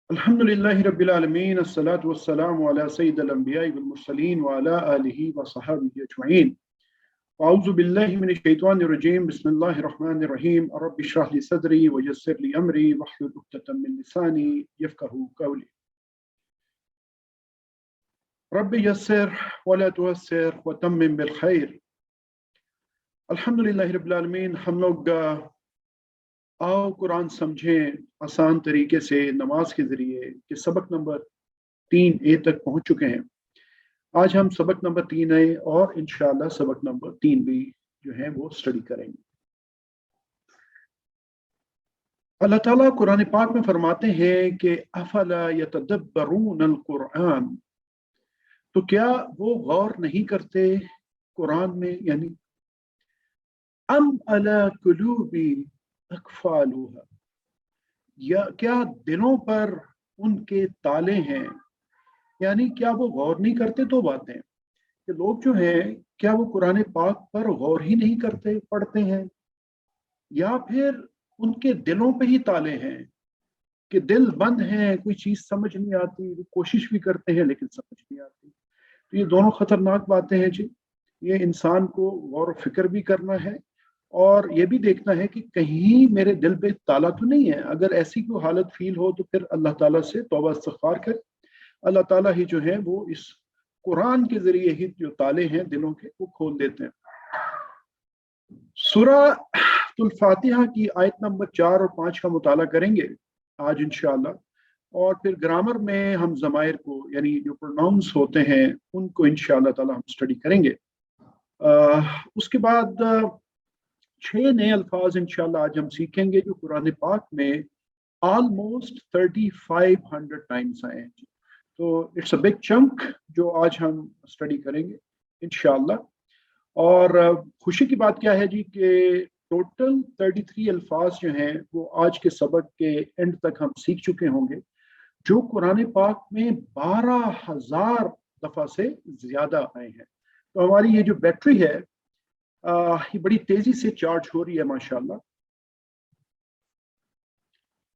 अल्हम्दुलिल्लाहि रब्बिल आलमीन अस्सलातु वस्सलामु अला सय्यिदिल अंबिया'i वल मुरसलीन व अला आलिहि व सहाबिहि अजमईन। अऊज़ु बिल्लाहि मिनश शैतानिर रजीम। बिस्मिल्लाहिर रहमानिर रहीम। रब्बि इश्रह ली सदरी व यस्सिर ली अमरी वहलुल उक़दतम मिन लिसानी यफ़क़हू क़ौली। रब्बि यस्सिर व ला तुअस्सिर व तम्मिम बिल खैर। अल्हम्दुलिल्लाहि रब्बिल आलमीन। हम लोग आओ कुरान समझें आसान तरीके से नमाज के ज़रिए कि सबक नंबर 3A तक पहुँच चुके हैं। आज हम सबक नंबर 3A और इंशाअल्लाह सबक नंबर 3B जो है वो स्टडी करेंगे। अल्लाह ताला कुरान पाक में फरमाते हैं कि अफला यतदब्बरून अल कुरान, तो क्या वो गौर नहीं करते कुरान में, यानी अम अला कुलूबी अकफालुहा, या क्या दिलों पर उनके ताले हैं, यानी क्या वो गौर नहीं करते। तो बातें कि लोग जो हैं क्या वो कुरान पाक पर गौर ही नहीं करते, पढ़ते हैं, या फिर उनके दिलों पे ही ताले हैं कि दिल बंद हैं, कोई चीज समझ नहीं आती, वो कोशिश भी करते हैं लेकिन समझ नहीं आती। तो ये दोनों खतरनाक बातें हैं जी। ये इंसान को गौर व फिक्र भी करना है और ये भी देखना है कि कहीं मेरे दिल पे ताला तो नहीं है। अगर ऐसी कोई हालत फील हो तो फिर अल्लाह ताला से तौबा इस्तिग़फ़ार कर। अल्लाह ताला ही जो है वो इस कुरान के जरिए ही जो ताले हैं दिलों के वो खोल देते हैं। सूरह फातिहा की आयत नंबर 4 और 5 का मुताला करेंगे आज इंशाअल्लाह, और फिर ग्रामर में हम ज़मायर को यानी जो प्रोनाउंस होते हैं उनको इंशाअल्लाह ताला हम स्टडी करेंगे। उसके बाद 6 नए अल्फाज इंशाअल्लाह आज हम सीखेंगे जो कुरान पाक में ऑलमोस्ट 3500 टाइम्स आए हैं। तो इट्स अ बिग चंक जो आज हम स्टडी करेंगे इंशाअल्लाह। और खुशी की बात क्या है जी कि टोटल 33 अल्फाज जो हैं वो आज के सबक के एंड तक हम सीख चुके होंगे, जो कुरान पाक में 12,000 दफ़ा से ज़्यादा आए हैं। तो हमारी ये जो बैटरी है ये बड़ी तेज़ी से चार्ज हो रही है माशाल्लाह।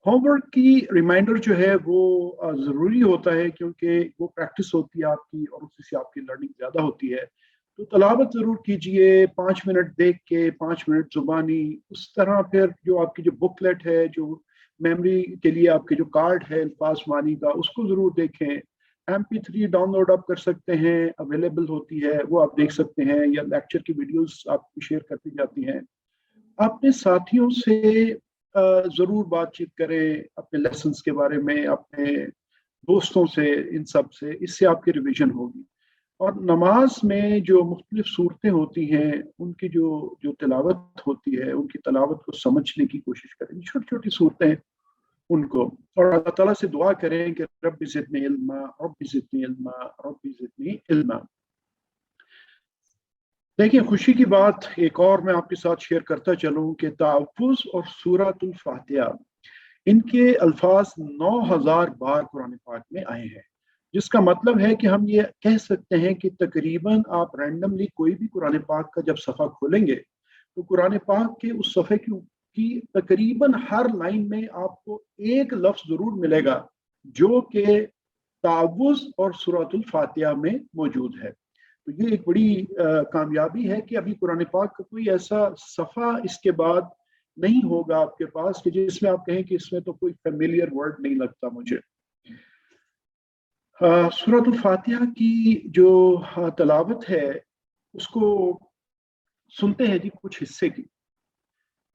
होमवर्क की रिमाइंडर जो है वो ज़रूरी होता है, क्योंकि वो प्रैक्टिस होती है आपकी और उसी से आपकी लर्निंग ज़्यादा होती है। तो तलावत ज़रूर कीजिए, 5 मिनट देख के 5 मिनट ज़ुबानी, उस तरह फिर जो आपकी जो बुकलेट है, जो मेमोरी के लिए आपके जो कार्ड है अल्फाज मानी का, उसको ज़रूर देखें। MP3 डाउनलोड आप कर सकते हैं, अवेलेबल होती है, वो आप देख सकते हैं, या लेक्चर की वीडियोस आपको शेयर करती जाती हैं। अपने साथियों से ज़रूर बातचीत करें अपने लेसन्स के बारे में, अपने दोस्तों से, इन सब से, इससे आपकी रिवीजन होगी। और नमाज में जो मुख्तलिफ सूरतें होती हैं उनकी जो जो तिलावत होती है, उनकी तिलावत को समझने की कोशिश करें, छोटी छोटी सूरतें उनको। और अल्लाह ताला से दुआ करें कि रब्बि ज़िदनी इल्मा, रब्बि ज़िदनी इल्मा, रब्बि ज़िदनी इल्मा। देखिए, खुशी की बात एक और मैं आपके साथ शेयर करता चलूं कि तहफ़्फ़ुज़ और सूरतुल फातिहा, इनके अल्फाज 9,000 बार कुरान पाक में आए हैं, जिसका मतलब है कि हम ये कह सकते हैं कि तकरीबन आप रैंडमली कोई भी कुरान पाक का जब सफ़ा खोलेंगे तो कुरान पाक के उस सफ़े की तकरीबन हर लाइन में आपको एक लफ्ज़ ज़रूर मिलेगा जो कि तहफ़्फ़ुज़ और सूरतुल फातिहा में मौजूद है। तो ये एक बड़ी कामयाबी है कि अभी कुरान पाक का कोई ऐसा सफ़ा इसके बाद नहीं होगा आपके पास कि जिसमें आप कहें कि इसमें तो कोई फेमिलियर वर्ड नहीं लगता मुझे। सूरतुल फातिहा की जो तलावत है उसको सुनते हैं जी कुछ हिस्से की।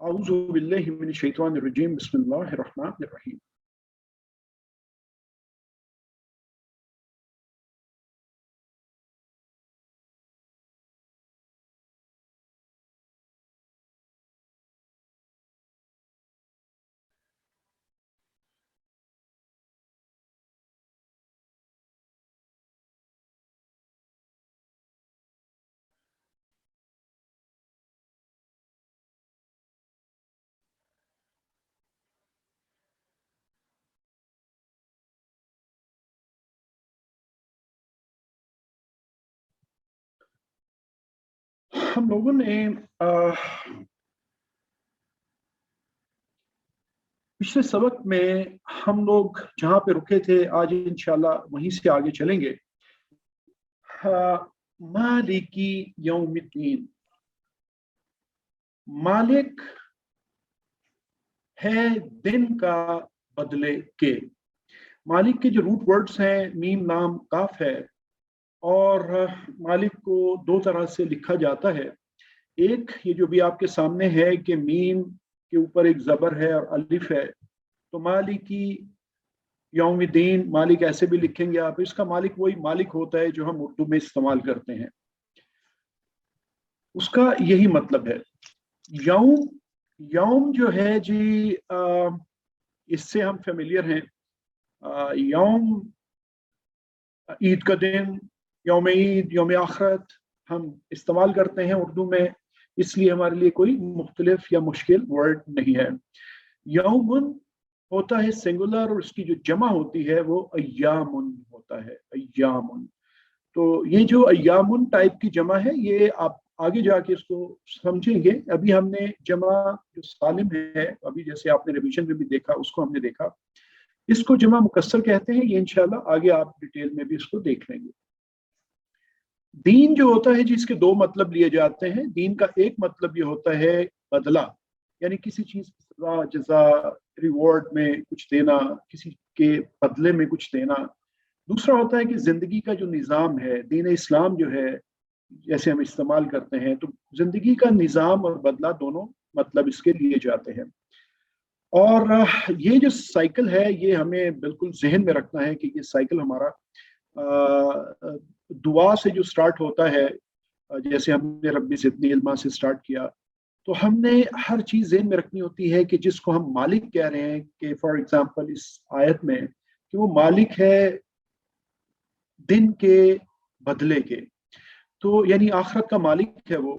औज़ु बिल्लाहि मिनश शैतानिर रजीम। बिस्मिल्लाहिर रहमानिर रहीम। हम लोगों ने पिछले सबक में हम लोग जहाँ पे रुके थे आज इंशाल्लाह वहीं से आगे चलेंगे। मालिकी यौमिद्दीन, मालिक है दिन का बदले के। मालिक के जो रूट वर्ड्स हैं मीम लाम काफ है, और मालिक को दो तरह से लिखा जाता है। एक ये जो भी आपके सामने है कि मीम के ऊपर एक जबर है और अलिफ है, तो मालिकी यौमिद्दीन, मालिक ऐसे भी लिखेंगे आप। इसका मालिक वही मालिक होता है जो हम उर्दू में इस्तेमाल करते हैं, उसका यही मतलब है। यौम, यौम जो है जी इससे हम फेमिलियर हैं। यौम ईद का दिन, यौम ईद, यौम आखरत हम इस्तेमाल करते हैं उर्दू में, इसलिए हमारे लिए कोई मुख्तलिफ या मुश्किल वर्ड नहीं है। यौमुन होता है सिंगुलर, और उसकी जो जमा होती है वो अय्यामुन होता है, अय्यामुन। तो ये जो अय्यामुन टाइप की जमा है, ये आप आगे जाके इसको समझेंगे। अभी हमने जमा जो सालिम है, अभी जैसे आपने रिवीजन में भी देखा, उसको हमने देखा। इसको जमा मुकस्सर कहते हैं, ये इंशाल्लाह आगे आप डिटेल में भी इसको देख लेंगे। दीन जो होता है जिसके दो मतलब लिए जाते हैं। दीन का एक मतलब ये होता है बदला, यानी किसी चीज की सजा, जजा, रिवॉर्ड में कुछ देना, किसी के बदले में कुछ देना। दूसरा होता है कि जिंदगी का जो निज़ाम है, दीन इस्लाम जो है जैसे हम इस्तेमाल करते हैं, तो जिंदगी का निज़ाम और बदला दोनों मतलब इसके लिए जाते हैं। और ये जो साइकिल है ये हमें बिल्कुल जहन में रखना है कि ये साइकिल हमारा दुआ से जो स्टार्ट होता है, जैसे हमने रब्बी ज़िदनी इल्मा से स्टार्ट किया, तो हमने हर चीज़ ज़हन में रखनी होती है कि जिसको हम मालिक कह रहे हैं, कि फॉर एग्जांपल इस आयत में कि वो मालिक है दिन के बदले के, तो यानी आखिरत का मालिक है वो।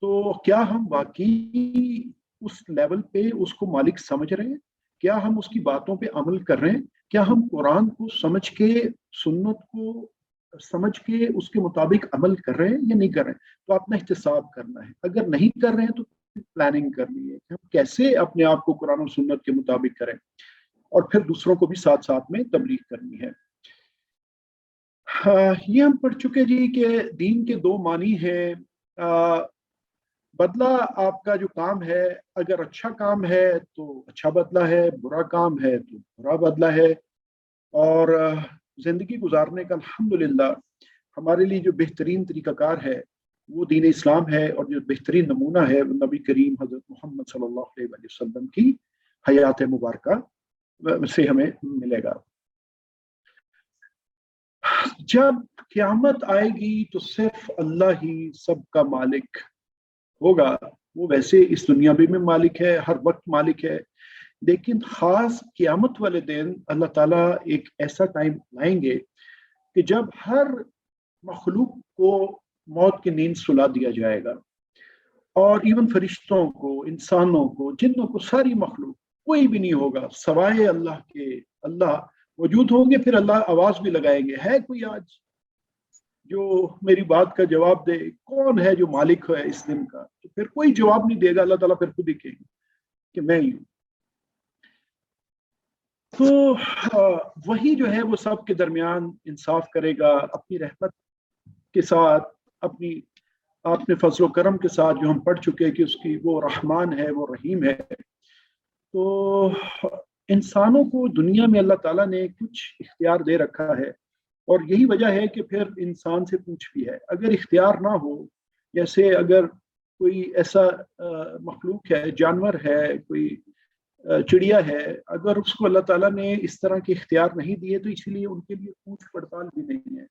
तो क्या हम वाकई उस लेवल पे उसको मालिक समझ रहे हैं? क्या हम उसकी बातों पे अमल कर रहे हैं? क्या हम कुरान को समझ के, सुन्नत को समझ के उसके मुताबिक अमल कर रहे हैं या नहीं कर रहे हैं? तो अपना एहतिसाब करना है। अगर नहीं कर रहे हैं तो प्लानिंग करनी है कि हम कैसे अपने आप को कुरान और सुन्नत के मुताबिक करें, और फिर दूसरों को भी साथ साथ में तबलीग करनी है। ये हम पढ़ चुके जी कि दीन के दो मानी हैं। बदला आपका जो काम है, अगर अच्छा काम है तो अच्छा बदला है, बुरा काम है तो बुरा बदला है। और ज़िंदगी गुजारने का अल्हम्दुलिल्लाह हमारे लिए जो बेहतरीन तरीक़ाकार है वो दीन इस्लाम है, और जो बेहतरीन नमूना है वो नबी करीम हज़रत मोहम्मद सल्लल्लाहु अलैहि वसल्लम की हयात मुबारका से हमें मिलेगा। जब क़यामत आएगी तो सिर्फ अल्लाह ही सबका मालिक होगा। वो वैसे इस दुनिया में मालिक है, हर वक्त मालिक है, लेकिन खास क़यामत वाले दिन अल्लाह ताला एक ऐसा टाइम लाएंगे कि जब हर मखलूक को मौत की नींद सुला दिया जाएगा, और इवन फरिश्तों को, इंसानों को, जिन्नों को, सारी मखलूक, कोई भी नहीं होगा सवाए अल्लाह के। अल्लाह मौजूद होंगे, फिर अल्लाह आवाज भी लगाएंगे, है कोई आज जो मेरी बात का जवाब दे? कौन है जो मालिक है इस दिन का? तो फिर कोई जवाब नहीं देगा, अल्लाह ताला फिर खुद ही कहेंगे कि मैं ही हूं। तो वही जो है वो सब के दरमियान इंसाफ करेगा अपनी रहमत के साथ, अपनी अपने फजल करम के साथ, जो हम पढ़ चुके हैं कि उसकी वो रहमान है, वो रहीम है। तो इंसानों को दुनिया में अल्लाह ताला ने कुछ इख्तियार दे रखा है, और यही वजह है कि फिर इंसान से पूछ भी है। अगर इख्तियार ना हो, जैसे अगर कोई ऐसा मखलूक है, जानवर है, कोई चिड़िया है, अगर उसको अल्लाह ताला ने इस तरह के इख्तियार नहीं दिए तो इसीलिए उनके लिए पूछ पड़ताल भी नहीं है।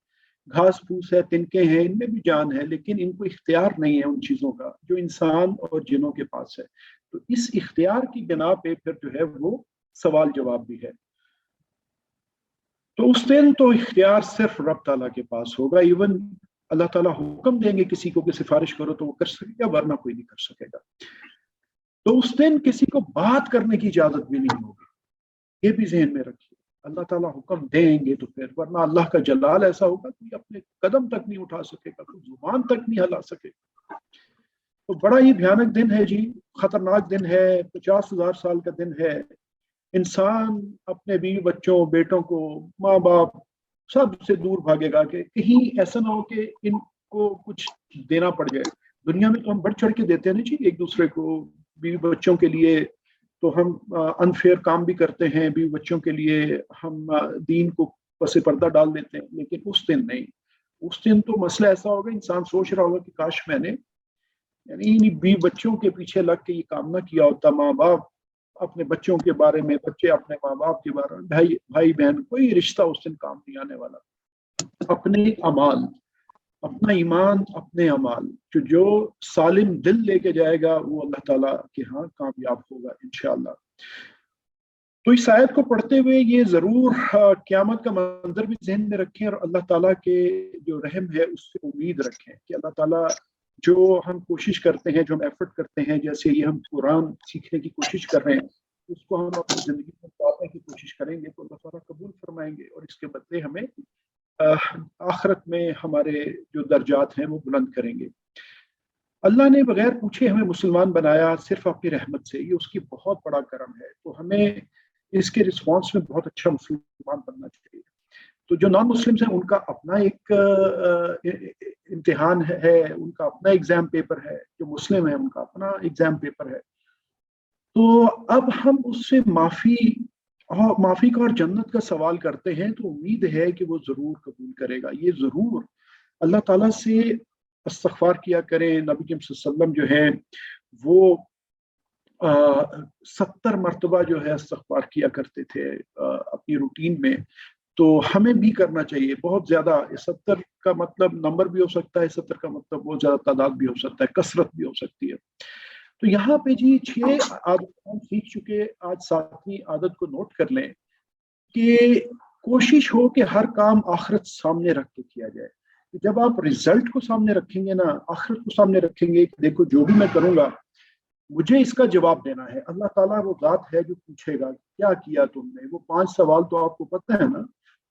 घास फूस है, तिनके हैं, इनमें भी जान है, लेकिन इनको इख्तियार नहीं है उन चीज़ों का जो इंसान और जिनों के पास है। तो इस इख्तियार की बिना पे फिर जो है वो सवाल जवाब भी है। तो उस दिन तो इख्तियार सिर्फ रब ताला के पास होगा। इवन अल्लाह ताला हुक्म देंगे किसी को कि सिफारिश करो तो वो कर सकेगा, वरना कोई नहीं कर सकेगा। तो उस दिन किसी को बात करने की इजाजत भी नहीं होगी, ये भी जहन में रखिए। अल्लाह ताला हुक्म देंगे तो फिर, वरना अल्लाह का जलाल ऐसा होगा कि अपने कदम तक नहीं उठा सकेगा, कोई जुबान तक नहीं हिला सकेगा। तो बड़ा ही भयानक दिन है जी, खतरनाक दिन है, 50,000 साल का दिन है। इंसान अपने बीवी बच्चों बेटों को माँ बाप सब से दूर भागेगा कि कहीं ऐसा ना हो कि इनको कुछ देना पड़ जाए। दुनिया में तो हम बढ़ चढ़ के देते हैं ना जी एक दूसरे को, बीवी बच्चों के लिए तो हम अनफेयर काम भी करते हैं, बीवी बच्चों के लिए हम दीन को पसे पर्दा डाल देते हैं, लेकिन उस दिन नहीं। उस दिन तो मसला ऐसा होगा, इंसान सोच रहा होगा कि काश मैंने यानी इन्हीं बीवी बच्चों के पीछे लग के ये काम ना किया होता। माँ बाप अपने बच्चों के बारे में, बच्चे अपने माँ बाप के बारे में, भाई भाई बहन, कोई रिश्ता उस दिन काम नहीं आने वाला। अपने अमाल, अपना ईमान, अपने अमाल जो सालिम दिल लेके जाएगा वो अल्लाह ताला के यहाँ कामयाब होगा इंशाअल्लाह। तो इस आयत को पढ़ते हुए ये जरूर क़यामत का मंजर भी जहन में रखें और अल्लाह ताला के जो रहम है उससे उम्मीद रखें कि अल्लाह ताला जो हम कोशिश करते हैं, जो हम एफर्ट करते हैं, जैसे ये हम कुरान सीखने की कोशिश कर रहे हैं, उसको हम अपनी जिंदगी में उतारने की कोशिश करेंगे तो अल्लाह ताला कबूल फरमाएंगे और इसके बदले हमें आखिरत में हमारे जो दर्जात हैं वो बुलंद करेंगे। अल्लाह ने बगैर पूछे हमें मुसलमान बनाया सिर्फ अपनी रहमत से, ये उसकी बहुत बड़ा करम है। तो हमें इसके रिस्पॉन्स में बहुत अच्छा मुसलमान बनना चाहिए। तो जो नॉन मुस्लिम्स हैं उनका अपना एक इम्तिहान है, उनका अपना एग्जाम पेपर है। जो मुस्लिम है उनका अपना एग्जाम पेपर है। तो अब हम उससे माफी का और जन्नत का सवाल करते हैं तो उम्मीद है कि वो जरूर कबूल करेगा। ये जरूर अल्लाह ताला से इस्तग़फ़ार किया करें। नबी करीम सल्लल्लाहु अलैहि वसल्लम जो है वो 70 मरतबा जो है इस्तग़फ़ार किया करते थे अपनी रूटीन में। तो हमें भी करना चाहिए बहुत ज्यादा। 70 का मतलब नंबर भी हो सकता है, 70 का मतलब बहुत ज्यादा तादाद भी हो सकता है, कसरत भी हो सकती है। तो यहाँ पे जी 6 आदत हम सीख चुके। आज 7वीं आदत को नोट कर लें कि कोशिश हो कि हर काम आखिरत सामने रख के किया जाए। जब आप रिजल्ट को सामने रखेंगे ना, आखिरत को सामने रखेंगे कि देखो जो भी मैं करूंगा मुझे इसका जवाब देना है। अल्लाह ताला वो जात है जो पूछेगा क्या किया तुमने। वो 5 सवाल तो आपको पता है ना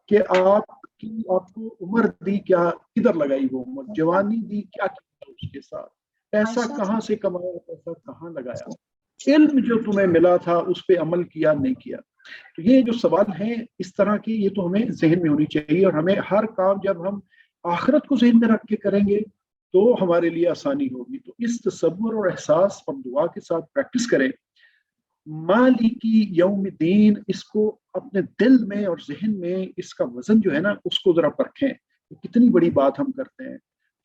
कि आपको उम्र दी क्या, किधर लगाई वो उम्र, जवानी दी क्या किया उसके साथ, पैसा कहाँ से कमाया, पैसा कहाँ लगाया, इल्म जो तुम्हें मिला था उस पर अमल किया नहीं किया। तो ये जो सवाल हैं इस तरह की, ये तो हमें जहन में होनी चाहिए। और हमें हर काम जब हम आखिरत को जहन में रख के करेंगे तो हमारे लिए आसानी होगी। तो इस तसव्वुर और एहसास और दुआ के साथ प्रैक्टिस करें। मालिकी यौमिद्दीन, इसको अपने दिल में और जहन में इसका वजन जो है ना उसको जरा परखें। कितनी बड़ी बात हम करते हैं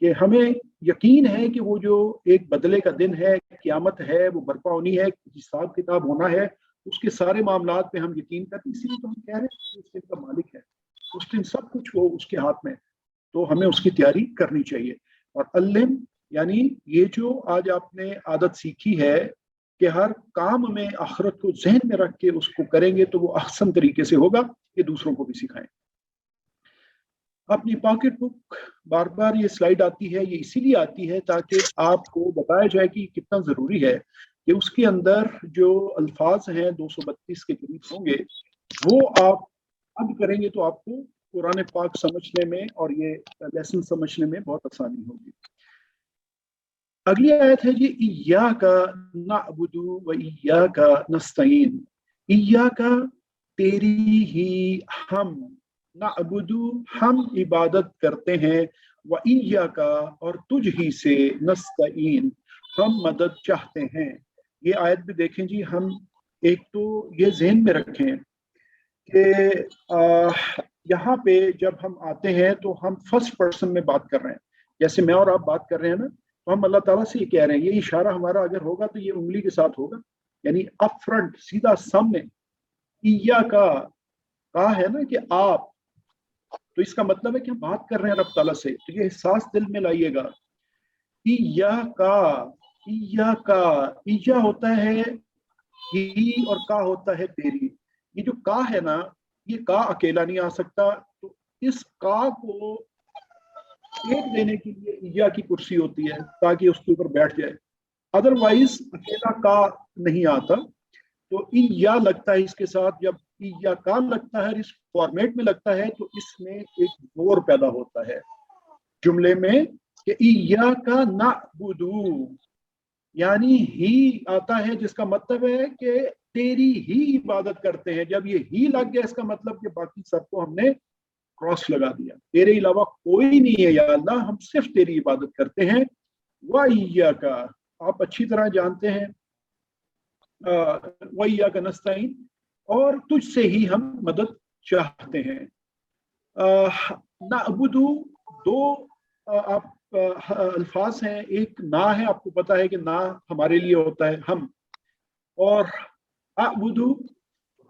कि हमें यकीन है कि वो जो एक बदले का दिन है, क़यामत है, वो बर्पा होनी है, हिसाब किताब होना है, उसके सारे मामलात पे हम यकीन करते हैं। इसीलिए तो हम कह रहे हैं कि उस दिन का मालिक है, उस दिन सब कुछ वो उसके हाथ में। तो हमें उसकी तैयारी करनी चाहिए। और अल्लिम यानी ये जो आज आपने आदत सीखी है कि हर काम में आखिरत को जहन में रख के उसको करेंगे तो वो अहसन तरीके से होगा। ये दूसरों को भी सिखाएं। अपनी पॉकेट बुक, बार बार ये स्लाइड आती है, ये इसीलिए आती है ताकि आपको बताया जाए कि कितना ज़रूरी है कि उसके अंदर जो अल्फाज हैं 232 के करीब होंगे, वो आप अब करेंगे तो आपको कुरान पाक समझने में और ये लेसन समझने में बहुत आसानी होगी। अगली आयत है जी, इय्याका नअबुदु व इय्याका नस्तईन। इय्याका तेरी ही हम, नअबुदु हम इबादत करते हैं, व इय्याका और तुझ ही से, नस्तईन हम मदद चाहते हैं। ये आयत भी देखें जी। हम एक तो ये ज़हन में रखें कि यहाँ पे जब हम आते हैं तो हम फर्स्ट पर्सन में बात कर रहे हैं। जैसे मैं और आप बात कर रहे हैं ना, तो हम अल्लाह ताला से ये कह रहे हैं। ये इशारा हमारा अगर होगा तो ये उंगली के साथ होगा, यानी अप फ्रंट, सीधा सामने। इया का है ना कि आप, तो इसका मतलब है कि हम बात कर रहे हैं रब ताला से। तो ये एहसास दिल में लाइएगा। इया का इया होता है ही और का होता है तेरी। ये जो का है ना, ये का अकेला नहीं आ सकता। तो इस का को एक देने के लिए इया की कुर्सी होती है ताकि उसके ऊपर बैठ जाए। अदरवाइज अकेला का नहीं आता। तो इया लगता है इसके साथ। जब इया का लगता है, इस फॉर्मेट में लगता है, तो इसमें एक जोर पैदा होता है जुमले में कि इया का नअबुदु, यानी ही आता है, जिसका मतलब है कि तेरी ही इबादत करते हैं। जब ये ही लग गया इसका मतलब कि बाकी सबको हमने क्रॉस लगा दिया, तेरे अलावा कोई नहीं है या अल्लाह, हम सिर्फ तेरी इबादत करते हैं। वैया का, आप अच्छी तरह जानते हैं, वैया का नस्ताइन, और तुझसे ही हम मदद चाहते हैं। ना अबुदू, दो आप अल्फाज हैं, एक ना है, आपको पता है कि ना हमारे लिए होता है हम, और अबुदू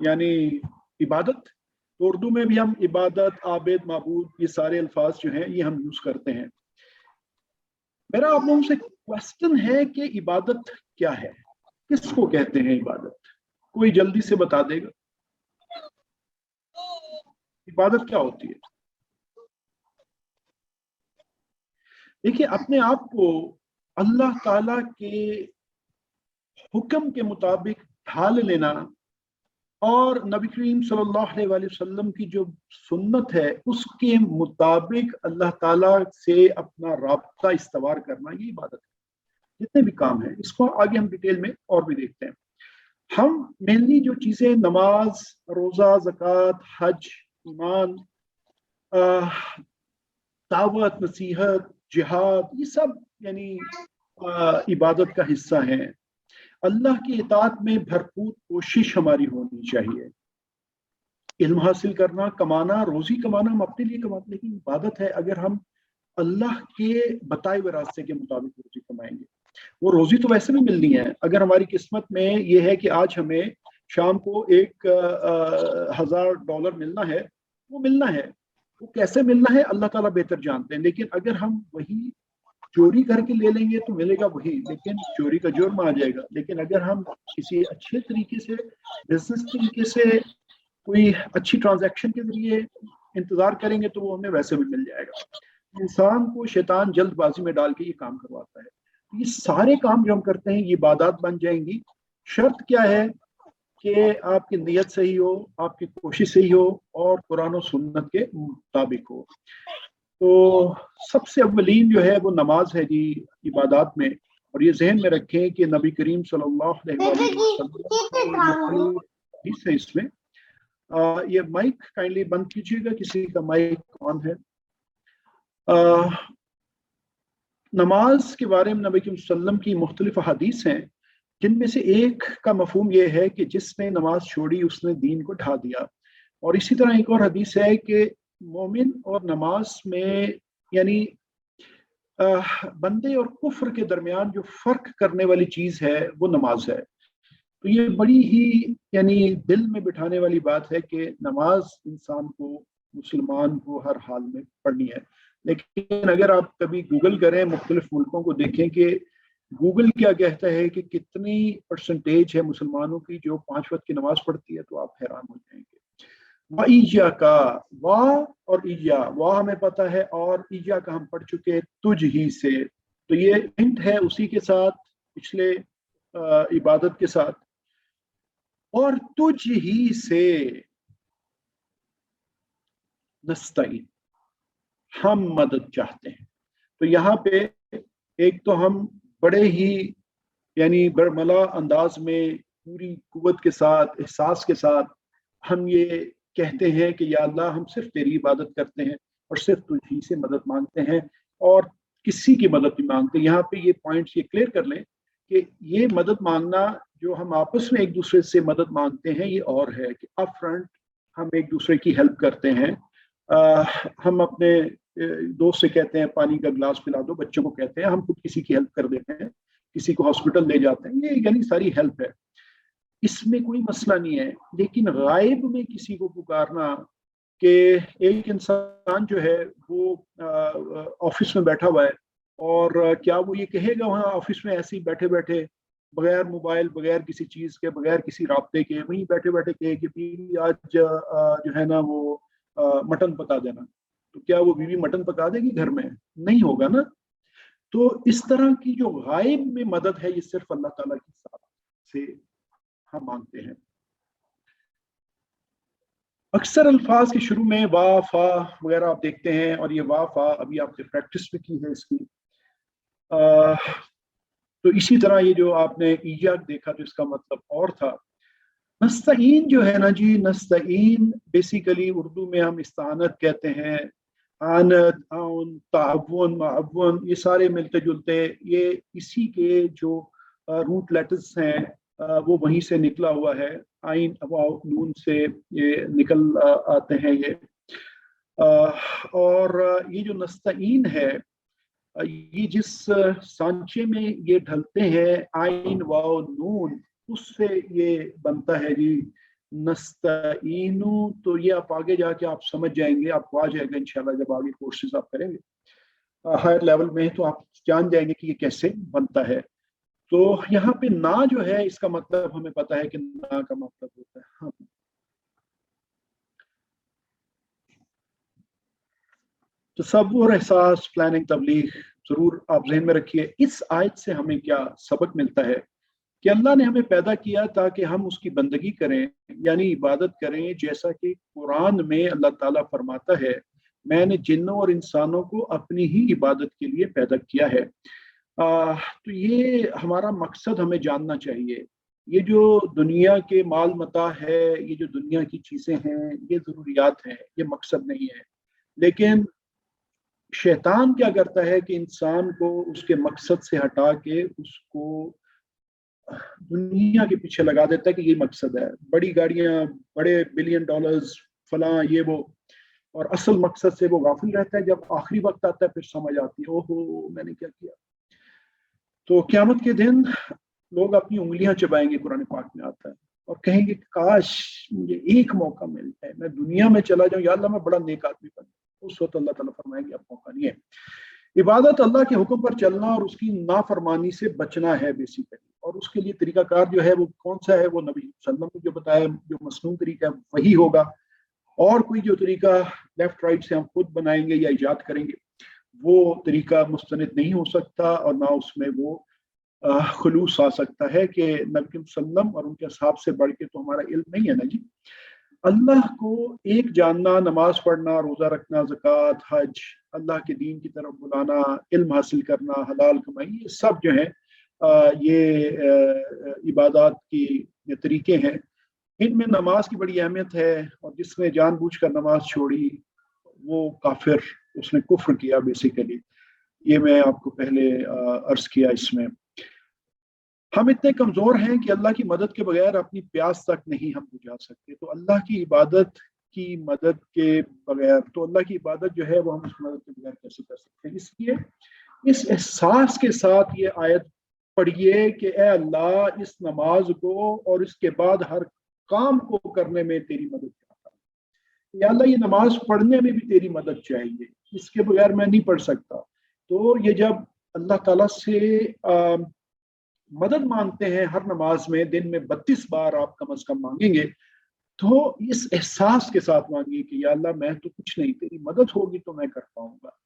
यानी इबादत। तो उर्दू में भी हम इबादत, आबिद, माबूद, ये सारे अल्फाज जो हैं ये हम यूज करते हैं। मेरा आप लोगों से क्वेश्चन है कि इबादत क्या है, किसको कहते हैं इबादत? कोई जल्दी से बता देगा इबादत क्या होती है? देखिए, अपने आप को अल्लाह ताला के हुक्म के मुताबिक ढाल लेना और नबी करीम सल्लल्लाहु अलैहि वसल्लम की जो सुन्नत है उसके मुताबिक अल्लाह ताला से अपना राब्ता इस्तवार करना, ये इबादत है। जितने भी काम हैं इसको आगे हम डिटेल में और भी देखते हैं। हम मेनली जो चीज़ें नमाज, रोज़ा, ज़कात, हज, ईमान, दावत, नसीहत, जिहाद, ये सब यानी इबादत का हिस्सा हैं। अल्लाह की इताअत में भरपूर कोशिश हमारी होनी चाहिए। इल्म हासिल करना, कमाना, रोजी कमाना हम अपने लिए कमाते, लेकिन इबादत है अगर हम अल्लाह के बताए हुए रास्ते के मुताबिक रोजी कमाएंगे। वो रोजी तो वैसे भी मिलनी है। अगर हमारी किस्मत में ये है कि आज हमें शाम को $1,000 मिलना है, वो मिलना है। वो कैसे मिलना है अल्लाह ताला बेहतर जानते हैं। लेकिन अगर हम वही चोरी करके ले लेंगे तो मिलेगा वही, लेकिन चोरी का जुर्म आ जाएगा। लेकिन अगर हम किसी अच्छे तरीके से, बिजनेस तरीके से, कोई अच्छी ट्रांजैक्शन के जरिए इंतजार करेंगे तो वो हमें वैसे भी मिल जाएगा। इंसान को शैतान जल्दबाजी में डाल के ये काम करवाता है। ये सारे काम जो हम करते हैं ये इबादत बन जाएंगी। शर्त क्या है कि आपकी नीयत सही हो, आपकी कोशिश सही हो और कुरान और सुन्नत के मुताबिक हो। तो सबसे अव्वलीन जो है वो नमाज है जी इबादत में। और ये जहन में रखें कि नबी करीम सल्लल्लाहु अलैहि वसल्लम है इसमें। ये माइक काइंडली बंद कीजिएगा, किसी का माइक ऑन है। नमाज के बारे में नबी वसल्लम की मुख्तलिफ हदीस हैं, जिनमें से एक का मफहूम यह है कि जिसने नमाज छोड़ी उसने दीन को ढा दिया। और इसी तरह एक और हदीस है कि मोमिन और नमाज में यानी बंदे और कुफ्र के दरमियान जो फर्क करने वाली चीज है वो नमाज है। तो ये बड़ी ही यानी दिल में बिठाने वाली बात है कि नमाज इंसान को, मुसलमान को हर हाल में पढ़नी है। लेकिन अगर आप कभी गूगल करें, मुख्तलिफ मुल्कों को देखें कि गूगल क्या कहता है कि कितनी परसेंटेज है मुसलमानों की जो 5 वक्त की नमाज पढ़ती है, तो आप हैरान हो जाएंगे। ईजा का, वाह और ईजा, वाह हमें पता है और ईजा का हम पढ़ चुके, तुझ ही से। तो ये हिंट है उसी के साथ, पिछले इबादत के साथ, और तुझ ही से नस्तईन, हम मदद चाहते हैं। तो यहाँ पे एक तो हम बड़े ही यानी बरमला अंदाज में पूरी कुव्वत के साथ, एहसास के साथ हम ये कहते हैं कि या अल्लाह, हम सिर्फ तेरी इबादत करते हैं और सिर्फ तुझी से मदद मांगते हैं और किसी की मदद नहीं मांगते। यहाँ पे ये पॉइंट्स ये क्लियर कर लें कि ये मदद मांगना जो हम आपस में एक दूसरे से मदद मांगते हैं, ये और है कि अप फ्रंट हम एक दूसरे की हेल्प करते हैं। हम अपने दोस्त से कहते हैं पानी का गिलास पिला दो, बच्चों को कहते हैं, हम खुद किसी की हेल्प कर देते हैं, किसी को हॉस्पिटल ले जाते हैं, ये यानी सारी हेल्प है, इसमें कोई मसला नहीं है। लेकिन गायब में किसी को पुकारना, कि एक इंसान जो है वो ऑफिस में बैठा हुआ है और क्या वो ये कहेगा वहाँ ऑफिस में ऐसे ही बैठे बैठे, बगैर मोबाइल, बगैर किसी चीज़ के, बगैर किसी राब्ते के, वहीं बैठे बैठे कहे कि बीवी आज जो है ना वो मटन पका देना, तो क्या वो बीवी मटन पका देगी घर में? नहीं होगा ना। तो इस तरह की जो गायब में मदद है ये सिर्फ अल्लाह ताला की साथ से हम मांगते हैं। अक्सर अल्फाज के शुरू में वाह, फा वगैरह आप देखते हैं, और ये वाह, फा अभी आपने प्रैक्टिस भी की है इसकी। तो इसी तरह ये जो आपने ईजाद देखा तो इसका मतलब और था। नस्तईन जो है ना जी, नस्तईन बेसिकली उर्दू में हम इस्तानत कहते हैं। आनत, आउन, ताअवुन, माअवुन, ये सारे मिलते जुलते ये इसी के जो रूट लेटर्स हैं वो वहीं से निकला हुआ है। आइन, वाव, नून से ये निकल आते हैं ये। और ये जो नस्तईन है, ये जिस सांचे में ये ढलते हैं आइन वाव नून, उससे ये बनता है जी नस्तईनु। तो ये आप आगे जाके आप समझ जाएंगे, आपको आ जाएगा इंशाल्लाह जब आगे कोर्सेज आप करेंगे हायर लेवल में, तो आप जान जाएंगे कि ये कैसे बनता है। तो यहाँ पे ना जो है इसका मतलब हमें पता है कि ना का मतलब होता है हम। तसव्वुर, एहसास, प्लानिंग, तबलीग जरूर आप ज़हन में रखिए। इस आयत से हमें क्या सबक मिलता है कि अल्लाह ने हमें पैदा किया ताकि हम उसकी बंदगी करें, यानी इबादत करें। जैसा कि कुरान में अल्लाह ताला फरमाता है, मैंने जिन्नों और इंसानों को अपनी ही इबादत के लिए पैदा किया है। तो ये हमारा मकसद हमें जानना चाहिए। ये जो दुनिया के माल मता है, ये जो दुनिया की चीज़ें हैं, ये ज़रूरियात हैं, ये मकसद नहीं है। लेकिन शैतान क्या करता है कि इंसान को उसके मकसद से हटा के उसको दुनिया के पीछे लगा देता है कि ये मकसद है, बड़ी गाड़ियां, बड़े बिलियन डॉलर्स, फलां ये वो, और असल मकसद से वो गाफिल रहता है। जब आखिरी वक्त आता है फिर समझ आती है, ओहो मैंने क्या किया। तो क़यामत के दिन लोग अपनी उंगलियां चबाएंगे, कुरान पाक में आता है, और कहेंगे काश मुझे एक मौका मिल जाए, मैं दुनिया में चला जाऊं, या अल्लाह मैं बड़ा नेक आदमी बन। उस वक्त अल्लाह ताला फरमाएंगे अब मौका नहीं है। इबादत अल्लाह के हुक्म पर चलना और उसकी नाफरमानी से बचना है बेसिकली। और उसके लिए तरीकाकार जो है वो कौन सा है, वो नबी सल्लल्लाहु अलैहि वसल्लम ने जो बताया, जो मसनून तरीका है वही होगा। और कोई जो तरीका लेफ्ट राइट से हम खुद बनाएंगे या इजाद करेंगे, वो तरीका मुस्तनिद नहीं हो सकता, और ना उसमें वो खुलूस आ सकता है कि नबी सल्लम और उनके असहाब से बढ़ के तो हमारा इल्म नहीं है ना जी। अल्लाह को एक जानना, नमाज पढ़ना, रोजा रखना, ज़कात, हज, अल्लाह के दीन की तरफ बुलाना, इल्म हासिल करना, हलाल कमाई, ये सब जो है ये इबादत की ये तरीके हैं। इनमें नमाज की बड़ी अहमियत है, और जिसने जानबूझकर नमाज छोड़ी वो काफिर, उसने कुफ्र किया बेसिकली। ये मैं आपको पहले अर्ज किया। इसमें हम इतने कमजोर हैं कि अल्लाह की मदद के बगैर अपनी प्यास तक नहीं हम बुझा सकते। तो अल्लाह की इबादत की मदद के बगैर, तो अल्लाह की इबादत जो है वो हम उस मदद के बगैर कैसे कर सकते हैं। इसलिए इस एहसास के साथ ये आयत पढ़िए कि ए अल्लाह, इस नमाज को और इसके बाद हर काम को करने में तेरी मदद चाहता हूँ। या अल्लाह, ये नमाज पढ़ने में भी तेरी मदद चाहिए, इसके बगैर मैं नहीं पढ़ सकता। तो ये जब अल्लाह ताला से मदद मांगते हैं हर नमाज में, दिन में 32 बार आप कम अज कम मांगेंगे, तो इस एहसास के साथ मांगिए कि या अल्लाह, मैं तो कुछ नहीं, तेरी मदद होगी तो मैं कर पाऊंगा।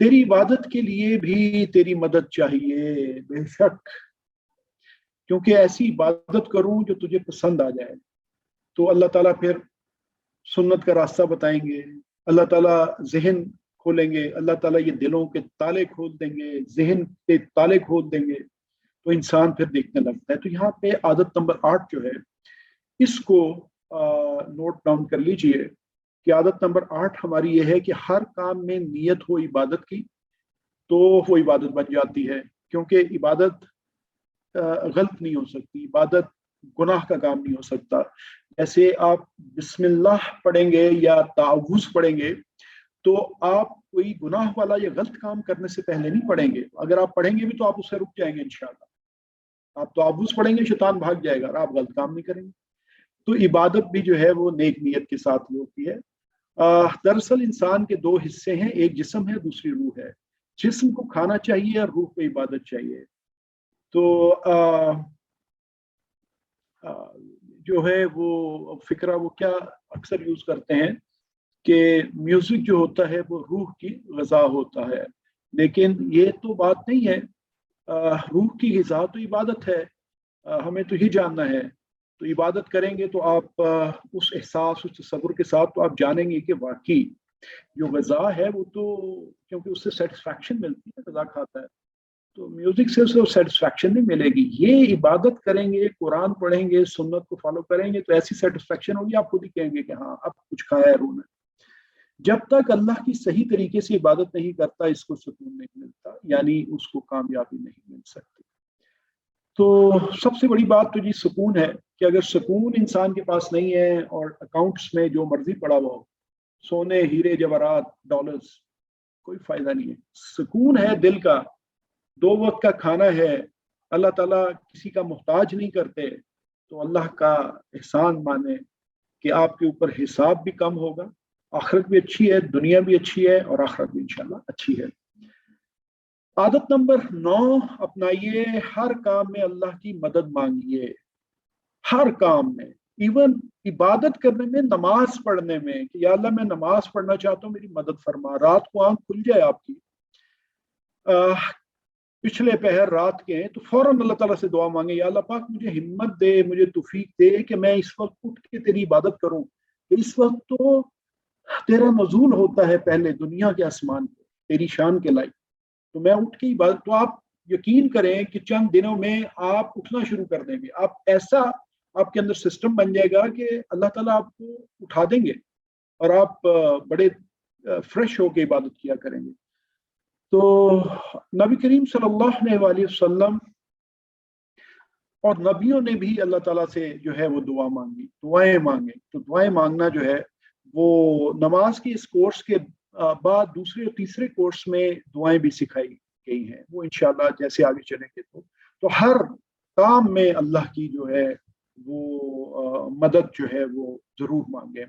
तेरी इबादत के लिए भी तेरी मदद चाहिए बेशक, क्योंकि ऐसी इबादत करूं जो तुझे पसंद आ जाए। तो अल्लाह ताला फिर सुन्नत का रास्ता बताएंगे, अल्लाह ताला जहन खोलेंगे, अल्लाह ताला ये दिलों के ताले खोल देंगे, जहन के ताले खोल देंगे, तो इंसान फिर देखने लगता है। तो यहाँ पे आदत नंबर 8 जो है, इसको नोट डाउन कर लीजिए कि आदत नंबर 8 हमारी ये है कि हर काम में नियत हो इबादत की, तो वो इबादत बन जाती है। क्योंकि इबादत गलत नहीं हो सकती, इबादत गुनाह का काम नहीं हो सकता। जैसे आप बिस्मिल्लाह पढ़ेंगे या तावुज़ पढ़ेंगे, तो आप कोई गुनाह वाला या गलत काम करने से पहले नहीं पढ़ेंगे। अगर आप पढ़ेंगे भी तो आप उससे रुक जाएंगे इंशाल्लाह। आप तावुज़ पढ़ेंगे, शैतान भाग जाएगा, और आप गलत काम नहीं करेंगे। तो इबादत भी जो है वो नेक नीयत के साथ होती है। दरअसल इंसान के 2 हिस्से हैं, एक जिस्म है, दूसरी रूह है। जिस्म को खाना चाहिए और रूह को इबादत चाहिए। तो जो है वो फिक्रा वो क्या अक्सर यूज करते हैं कि म्यूजिक जो होता है वो रूह की ग़िज़ा होता है, लेकिन ये तो बात नहीं है। रूह की ग़िज़ा तो इबादत है। हमें तो ये जानना है। तो इबादत करेंगे तो आप उस एहसास, उस तसव्वुर के साथ तो आप जानेंगे कि वाकई जो ग़िज़ा है वो तो, क्योंकि उससे सेटिस्फैक्शन मिलती है, ग़िज़ा खाता है तो म्यूजिक से उसको सेटिस्फैक्शन नहीं मिलेगी। ये इबादत करेंगे, कुरान पढ़ेंगे, सुन्नत को फॉलो करेंगे तो ऐसी सेटिस्फैक्शन होगी, आप खुद ही कहेंगे कि हाँ अब कुछ खाया है रूह ने। जब तक अल्लाह की सही तरीके से इबादत नहीं करता इसको सुकून नहीं मिलता, यानी उसको कामयाबी नहीं मिल सकती। तो सबसे बड़ी बात तो जी सुकून है कि अगर सुकून इंसान के पास नहीं है और अकाउंट्स में जो मर्जी पड़ा हुआ हो, सोने हीरे जवाहरात डॉलर्स, कोई फायदा नहीं है। सुकून है दिल का, दो वक्त का खाना है, अल्लाह ताला किसी का मोहताज नहीं करते, तो अल्लाह का एहसान माने कि आपके ऊपर हिसाब भी कम होगा, आखिरत भी अच्छी है, दुनिया भी अच्छी है और आखिरत भी इंशाल्लाह अच्छी है। आदत नंबर 9 अपनाइए, हर काम में अल्लाह की मदद मांगिए, हर काम में, इवन इबादत करने में, नमाज पढ़ने में कि या अल्लाह मैं नमाज पढ़ना चाहता हूँ मेरी मदद फरमा। रात को आंख खुल जाए आपकी, पिछले पहर रात के हैं तो फौरन अल्लाह ताला से दुआ मांगे, या अल्लाह पाक मुझे हिम्मत दे, मुझे तौफीक दे कि मैं इस वक्त उठ के तेरी इबादत करूं। इस वक्त तो तेरा नजूल होता है पहले दुनिया के आसमान पे तेरी शान के लायक, तो मैं उठ के इबादत, तो आप यकीन करें कि चंद दिनों में आप उठना शुरू कर देंगे। आप ऐसा आपके अंदर सिस्टम बन जाएगा कि अल्लाह ताला आपको उठा देंगे और आप बड़े फ्रेश होके इबादत किया करेंगे। तो नबी करीम सल्लल्लाहु अलैहि वसल्लम और नबियों ने भी अल्लाह ताला से जो है वो दुआ मांगी, दुआएं मांगे। तो दुआएं मांगना जो है वो नमाज की इस कोर्स के बाद दूसरे और तीसरे कोर्स में दुआएं भी सिखाई गई हैं, वो इंशाल्लाह जैसे आगे चलेंगे। तो हर काम में अल्लाह की जो है वो मदद जो है वो जरूर मांगे।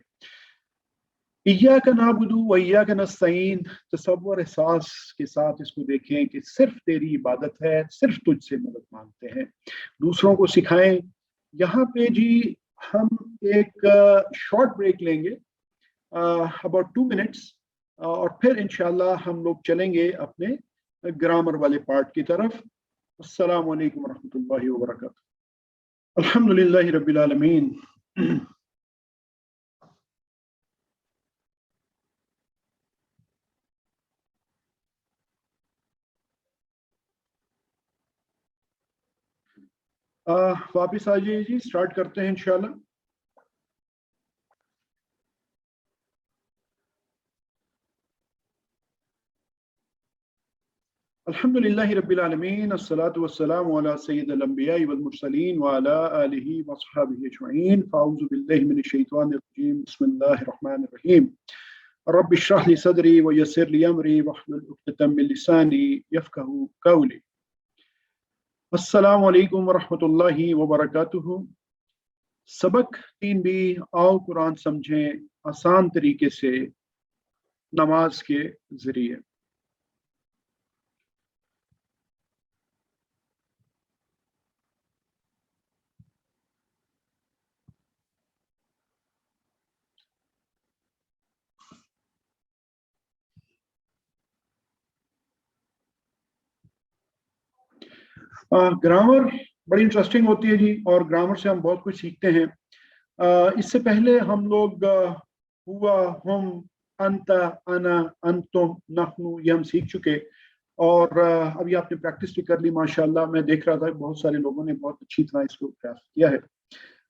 इय्याका नअबुदु व इय्याका नस्तईन, तसव्वुर एहसास के साथ इसको देखें कि सिर्फ तेरी इबादत है, सिर्फ तुझसे मदद मांगते हैं, दूसरों को सिखाएं। यहाँ पे जी हम एक शॉर्ट ब्रेक लेंगे, अबाउट 2 मिनट्स, और फिर इंशाल्लाह हम लोग चलेंगे अपने ग्रामर वाले पार्ट की तरफ। अस्सलामु अलैकुम रहमतुल्लाहि व बरकातुहू। अल्हम्दुलिल्लाहि रब्बिल आलमीन। वापिस आ जाइए जी, स्टार्ट करते हैं इंशाल्लाह। अल्हम्दुलिल्लाहि रब्बिल आलमीन, अस्सलातु वस्सलामु अला सय्यिदिल अंबिया'i वल मुरसलीन व अला आलिहि व अस्हाबिहि अजमईन। फ़अऊज़ु बिल्लाहि मिनश शैतानिर रजीम। बिस्मिल्लाहिर रहमानिर रहीम। रब्बि इश्रह ली सदरी व यस्सिर ली अमरी वहलुल उक़दतम मिन लिसानी यफ़क़हू क़ौली। अस्सलामु अलैकुम व रहमतुल्लाहि व बरकातुहू। सबक 3 भी, आओ कुरान समझें आसान तरीके से नमाज के जरिए। ग्रामर बड़ी इंटरेस्टिंग होती है जी, और ग्रामर से हम बहुत कुछ सीखते हैं। इससे पहले हम लोग हुआ, हम, अंत, अना, अंतुम, नहनु, ये हम सीख चुके, और अभी आपने प्रैक्टिस भी कर ली माशाल्लाह। मैं देख रहा था बहुत सारे लोगों ने बहुत अच्छी तरह इसको प्रयास किया है।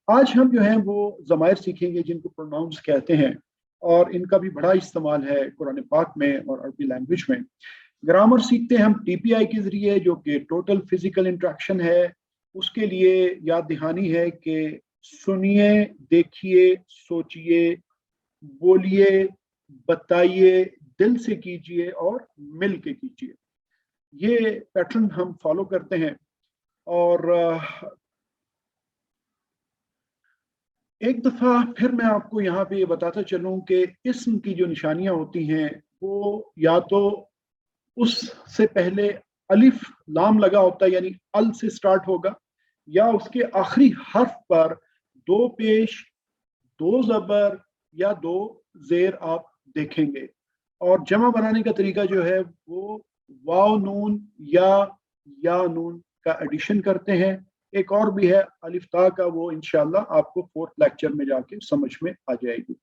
आज हम जो है वो ज़मायर सीखेंगे जिनको प्रोनाउंस कहते हैं, और इनका भी बड़ा इस्तेमाल है कुरान पाक में और अरबी लैंग्वेज में। ग्रामर सीखते हैं हम टीपीआई के जरिए, जो कि टोटल फिजिकल इंट्रैक्शन है। उसके लिए याद दहानी है कि सुनिए, देखिए, सोचिए, बोलिए, बताइए, दिल से कीजिए और मिल के कीजिए। ये पैटर्न हम फॉलो करते हैं। और एक दफ़ा फिर मैं आपको यहाँ पे ये बताता चलूँ कि इस्म की जो निशानियाँ होती हैं वो या तो उससे पहले अलिफ लाम लगा होता है, यानी अल से स्टार्ट होगा, या उसके आखिरी हर्फ पर 2 पेश, 2 ज़बर या 2 ज़ेर आप देखेंगे। और जमा बनाने का तरीका जो है वो वाव नून या नून का एडिशन करते हैं। एक और भी है अलिफ ता का, वो इंशाल्लाह आपको 4th लेक्चर में जाके समझ में आ जाएगी।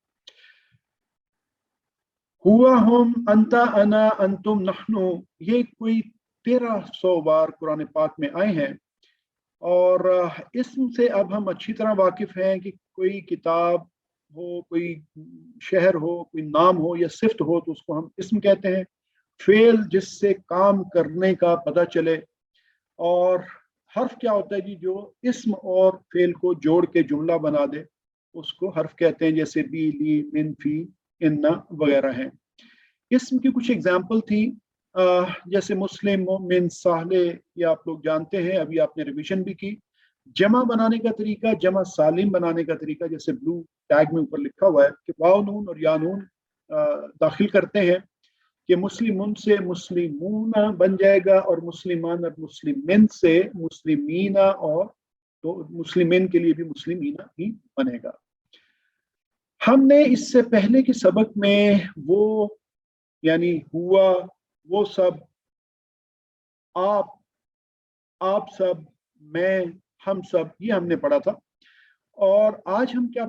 हुआ, हम, अंता, अना, अंतुम, नहनु, ये कोई 1300 बार कुरान पाक में आए हैं। और इसम से अब हम अच्छी तरह वाकिफ हैं कि कोई किताब हो, कोई शहर हो, कोई नाम हो या सिफ्त हो तो उसको हम इसम कहते हैं। फेल जिससे काम करने का पता चले। और हर्फ क्या होता है जी, जो इसम और फेल को जोड़ के जुमला बना दे उसको हर्फ कहते हैं, जैसे बी, ली, मिन, फी, इन्ना वगैरह हैं। इसम की कुछ एग्जाम्पल थी, जैसे मुस्लिम, मोमिन, साले, ये आप लोग जानते हैं, अभी आपने रिवीजन भी की। जमा बनाने का तरीका, जमा सालिम बनाने का तरीका, जैसे ब्लू टैग में ऊपर लिखा हुआ है कि वाव नून और या नून दाखिल करते हैं कि मुस्लिमुन से मुस्लिमूना बन जाएगा, और मुस्लिमान और मुस्लिमिन से मुस्लिमीना, और तो मुस्लिमिन के लिए भी मुस्लिमीना ही बनेगा। हमने इससे पहले के सबक में वो यानी हुआ, वो सब, आप सब, मैं, हम सब, ये हमने पढ़ा था। और आज हम क्या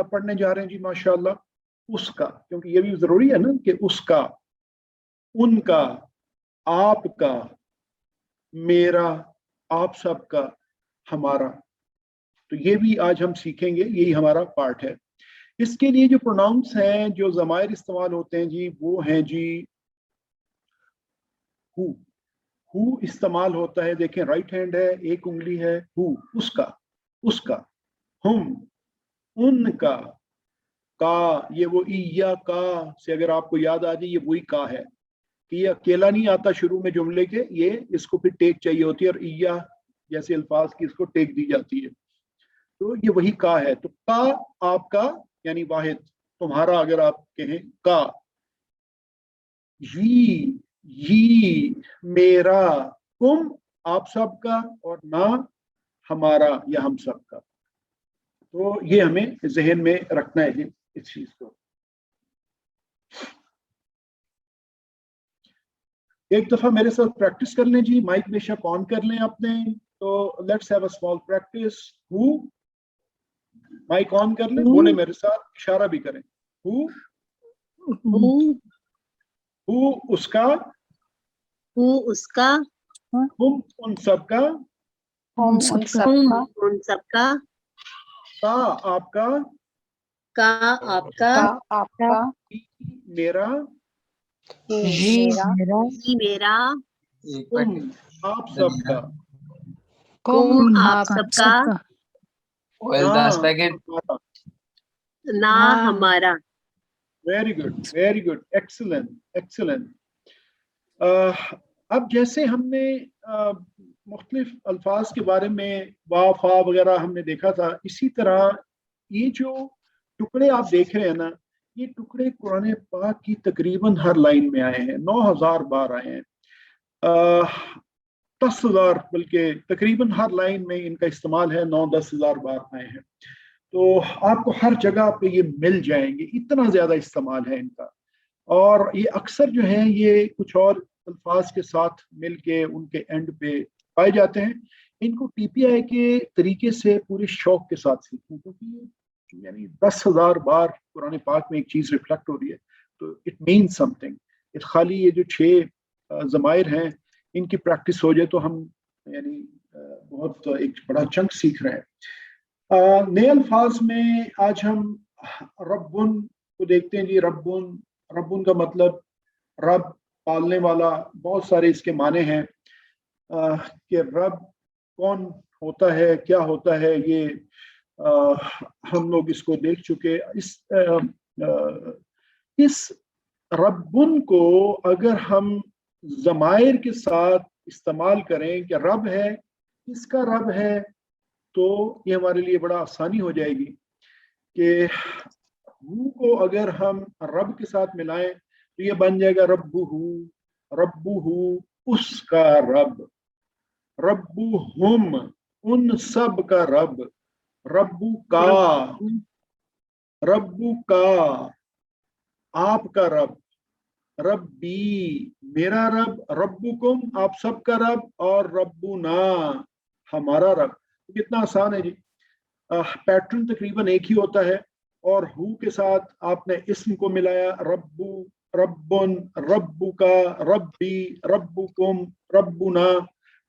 पढ़ने जा रहे हैं जी, माशाल्लाह, उसका, क्योंकि ये भी जरूरी है ना कि उसका, उनका, आपका, मेरा, आप सबका, हमारा, तो ये भी आज हम सीखेंगे, यही हमारा पार्ट है। इसके लिए जो प्रोनाउंस हैं, जो ज़मायर इस्तेमाल होते हैं जी, वो हैं जी हु इस्तेमाल होता है, देखें राइट हैंड है, एक उंगली है, हु, उसका, हम, उनका, का, ये वो इया का से अगर आपको याद आ जाए, ये वही का है कि ये अकेला नहीं आता शुरू में जुमले के, ये इसको फिर टेक चाहिए होती है, और इया जैसे अल्फाज की इसको टेक दी जाती है, तो ये वही का है। तो का आपका यानी वाहिद, तुम्हारा अगर आप कहें का, ये मेरा, तुम आप सबका, और ना हमारा या हम सबका। तो ये हमें जहन में रखना है इस चीज को। एक दफा मेरे साथ प्रैक्टिस कर लें जी, माइक बेशक ऑन कर लें अपने। तो let's have a small practice. हु, माइक ऑन कर लें, बोले मेरे साथ, इशारा भी करें। हु, उसका, तुम उन सबका, उन सबका, का आपका, मेरा, मेरा, तुम आप सबका, आप सबका, ना हमारा। Very good, excellent. अब जैसे हमने मुख्तलिफ अल्फाज के बारे में वा फा वगैरह हमने देखा था, इसी तरह ये जो टुकड़े आप देख रहे हैं ना, ये टुकड़े कुरान पाक की तकरीबन हर लाइन में आए हैं, 9000 बार आए हैं, 10,000, बल्कि तकरीबन हर लाइन में इनका इस्तेमाल है, 9-10 हज़ार बार आए हैं। तो आपको हर जगह पे ये मिल जाएंगे, इतना ज़्यादा इस्तेमाल है इनका। और ये अक्सर जो है ये कुछ और अल्फाज के साथ मिलके उनके एंड पे पाए जाते हैं। इनको टीपीआई के तरीके से पूरे शौक के साथ सीखें, क्योंकि यानी 10,000 बार कुरान पाक में एक चीज़ रिफ्लेक्ट हो रही है, तो इट मीन्स समथिंग। खाली ये जो 6 ज़मायर हैं, इनकी प्रैक्टिस हो जाए तो हम यानी बहुत एक बड़ा चंक सीख रहे हैं। नए अल्फाज में आज हम रब्बुन को देखते हैं जी। रब्बुन का मतलब रब, पालने वाला। बहुत सारे इसके माने हैं कि रब कौन होता है, क्या होता है, ये हम लोग इसको देख चुके। इस रब्बुन को अगर हम ज़मायर के साथ इस्तेमाल करें कि रब है, इसका रब है, तो ये हमारे लिए बड़ा आसानी हो जाएगी कि हु को अगर हम रब के साथ मिलाएं तो ये बन जाएगा रब्बुहु, उसका रब। रब्बुहुम, उन सब का रब। रब्बु का, आपका रब। रब्बी, मेरा रब। रब्बुकुम, आप सबका रब। और रब्बुना, हमारा रब। कितना आसान है जी। पैटर्न तकरीबन एक ही होता है, और हु के साथ आपने इस्म को मिलाया, रब्बु, रब्बुन, रब्बुका, रब्बी, रब्बुकुम, रब्बुना।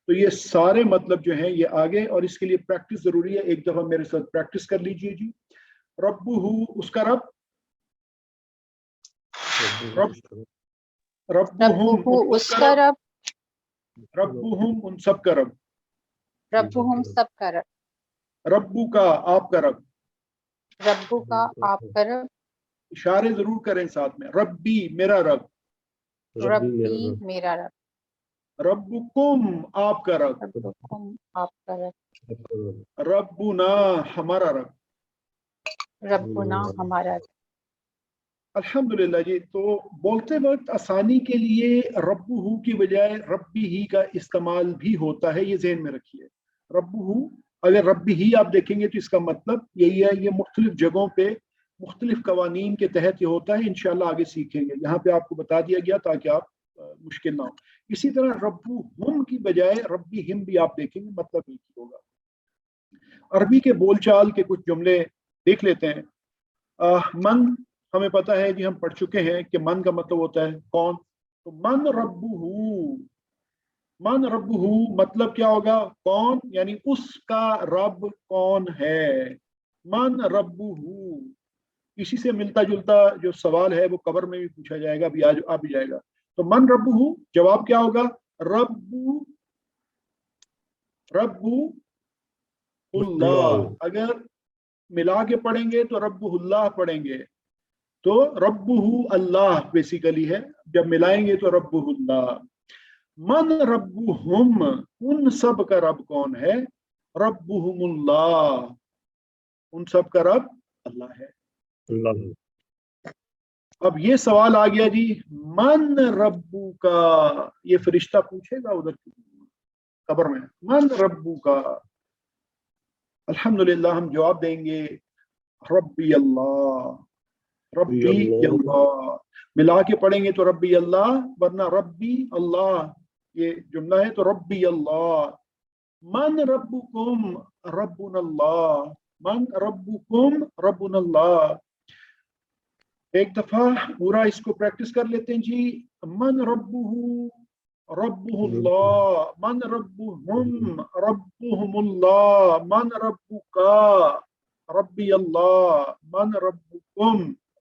तो ये सारे मतलब जो हैं ये आगे, और इसके लिए प्रैक्टिस जरूरी है। एक दफा मेरे साथ प्रैक्टिस कर लीजिए जी। रब्बुहु उसका रब, रब, रब्बुहुम रब्बुहु उन सबका उसका रब, रब, रब्बुहुम उन सबका रब, रब्बुहुम सबका रब, रब्बुका आपका रब। रब्बु का आपका रब, इशारे जरूर करें साथ में। रब्बी मेरा रब, रब्बी मेरा रब, रब्बुकुम आपका रब, रब्बुकुम आपका रब, रब्बुना हमारा रब। रब्बुना हमारा रब। अल्हम्दुलिल्लाह जी। तो बोलते वक्त आसानी के लिए रब्बुहु की बजाय रब्बी ही का इस्तेमाल भी होता है, ये ज़हन में रखिए। रब्बुहु, अगर रब्बी ही आप देखेंगे तो इसका मतलब यही है। ये मुख्तलिफ जगहों पे मुख्तलिफ कवानीन के तहत ये होता है। इंशाल्लाह आगे सीखेंगे। यहाँ पे आपको बता दिया गया ताकि आप मुश्किल ना हो। इसी तरह रब्बुहुम की बजाय रब्बी हिम भी आप देखेंगे, मतलब एक ही होगा। अरबी के बोलचाल के कुछ जुमले देख लेते हैं। मन, हमें पता है जी, हम पढ़ चुके हैं कि मन का मतलब होता है कौन। तो मन रब्बुहु, मन रब्बुहु मतलब क्या होगा? कौन, यानी उसका रब कौन है। मन रब्बुहु, इसी से मिलता जुलता जो सवाल है वो कब्र में भी पूछा जाएगा, अभी आज आ भी जाएगा। तो मन रब्बुहु जवाब क्या होगा? रब्बु, रब्बुल्लाह। अगर मिला के पढ़ेंगे तो रब्बुल्लाह पढ़ेंगे, तो रब्बुहु अल्लाह बेसिकली है। जब मिलाएंगे तो रब्बुल्लाह। मन रब्बुहुम, उन सब का रब कौन है? रब्बुहुमुल्लाह, उन सब का रब अल्लाह है। अब ये सवाल आ गया जी, मन रब्बू का, ये फरिश्ता पूछेगा उधर कब्र में, मन रब्बू का। अल्हम्दुलिल्लाह हम जवाब देंगे रब्बी अल्लाह, रब्बी अल्लाह। मिला के पढ़ेंगे तो रब्बी अल्लाह, वरना रब्बी अल्लाह ये जुमला है तो रब्बी अल्लाह। मन रब्बुकुम रब्बुनल्लाह, मन रब्बुकुम रब्बुनल्लाह। एक दफा पूरा इसको प्रैक्टिस कर लेते हैं जी। मन रब्बुहु रब्बुहुल्लाह, मन रब्बुहुम रब्बुहुमुल्लाह, मन रब्बुका रब्बी अल्लाह, मन रब्बुकुम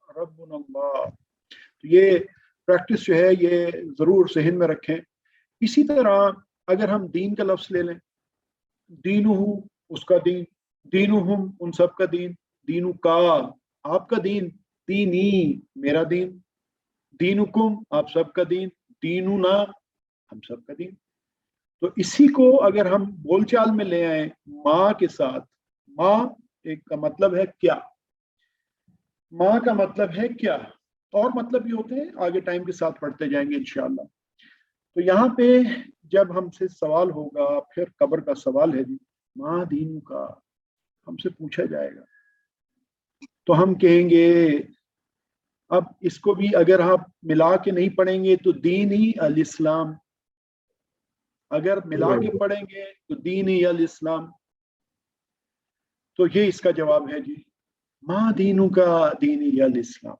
रब्बुनल्लाह। तो ये प्रैक्टिस जो है ये जरूर ज़हन में रखें। इसी तरह अगर हम दीन का लफ्ज़ ले लें, दीनुहु उसका दीन, दीनुहुम उन सब का दीन, दीनु का आपका दीन, दीनी मेरा दीन, दीनुकुम आप सबका दीन, दीनुना हम सबका दीन। तो इसी को अगर हम बोलचाल में ले आए माँ के साथ, माँ एक का मतलब है क्या, माँ का मतलब है क्या, और मतलब भी होते हैं, आगे टाइम के साथ पढ़ते जाएंगे इंशाअल्लाह। तो यहाँ पे जब हमसे सवाल होगा, फिर कब्र का सवाल है जी, माँ दीनु का हमसे पूछा जाएगा, तो हम कहेंगे, अब इसको भी अगर आप मिला के नहीं पढ़ेंगे तो दीन ही अल इस्लाम, अगर मिला के पढ़ेंगे तो दीन ही अल इस्लाम। तो ये इसका जवाब है जी, माँ दीनू का दीन ही अल इस्लाम।